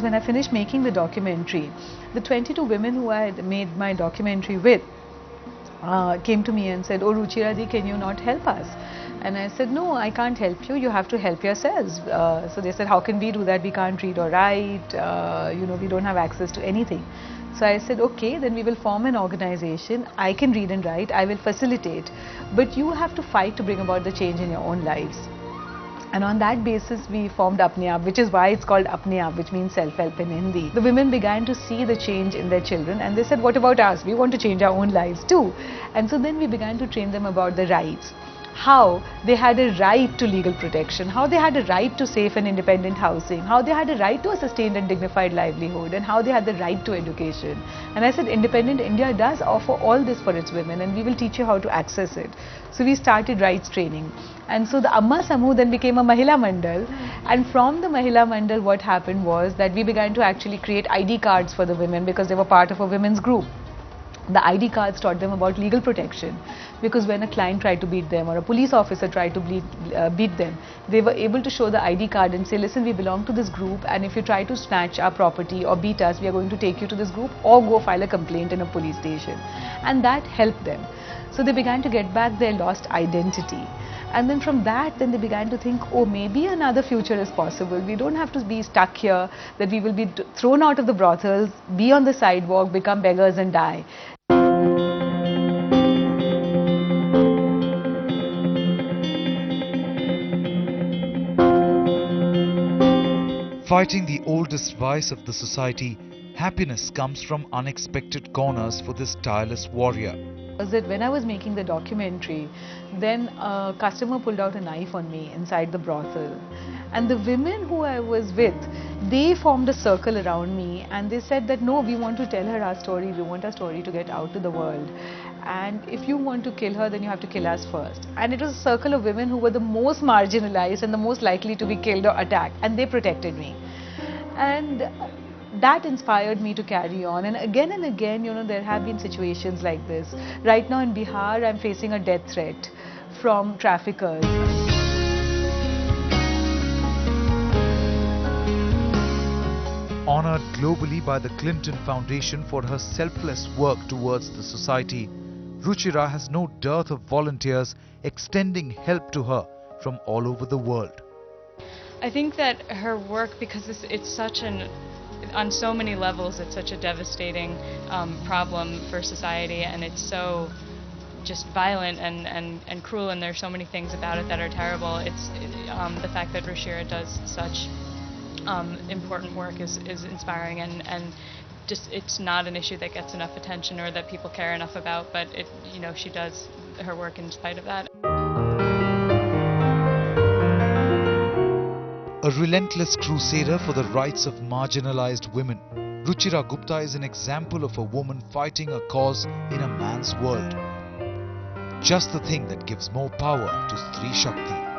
When I finished making the documentary, the 22 women who I had made my documentary with came to me and said, "Oh, Ruchira ji, can you not help us?" And I said, "No, I can't help you. You have to help yourselves." So they said, "How can we do that? We can't read or write. We don't have access to anything." So I said, "Okay, then we will form an organization. I can read and write. I will facilitate, but you have to fight to bring about the change in your own lives." And on that basis, we formed Apne Aap, which is why it's called Apne Aap, which means self-help in Hindi. The women began to see the change in their children and they said, "What about us? We want to change our own lives too." And so then we began to train them about the rights. How they had a right to legal protection, how they had a right to safe and independent housing, how they had a right to a sustained and dignified livelihood, and how they had the right to education. And I said, independent India does offer all this for its women, and we will teach you how to access it. So we started rights training. And so the Amma Samuh then became a Mahila Mandal. And from the Mahila Mandal, what happened was that we began to actually create ID cards for the women because they were part of a women's group. The ID cards taught them about legal protection, because when a client tried to beat them or a police officer tried to beat them, they were able to show the ID card and say, "Listen, we belong to this group, and if you try to snatch our property or beat us, we are going to take you to this group or go file a complaint in a police station." And that helped them. So they began to get back their lost identity. And then from that, then they began to think, oh, maybe another future is possible. We don't have to be stuck here, that we will be thrown out of the brothels, be on the sidewalk, become beggars and die. Fighting the oldest vice of the society, happiness comes from unexpected corners for this tireless warrior. Was that when I was making the documentary, then a customer pulled out a knife on me inside the brothel. And the women who I was with, they formed a circle around me and they said that, "No, we want to tell her our story, we want our story to get out to the world. And if you want to kill her, then you have to kill us first." And it was a circle of women who were the most marginalized and the most likely to be killed or attacked, and they protected me. And that inspired me to carry on. And again, there have been situations like this. Right now in Bihar, I'm facing a death threat from traffickers. Honored globally by the Clinton Foundation for her selfless work towards the society, Ruchira has no dearth of volunteers extending help to her from all over the world. I think that her work, because it's such on so many levels, it's such a devastating problem for society, and it's so just violent and cruel, and there's so many things about it that are terrible. It's the fact that Ruchira does such important work is inspiring, and just it's not an issue that gets enough attention or that people care enough about, but she does her work in spite of that. A relentless crusader for the rights of marginalized women, Ruchira Gupta is an example of a woman fighting a cause in a man's world. Just the thing that gives more power to Stree Shakti.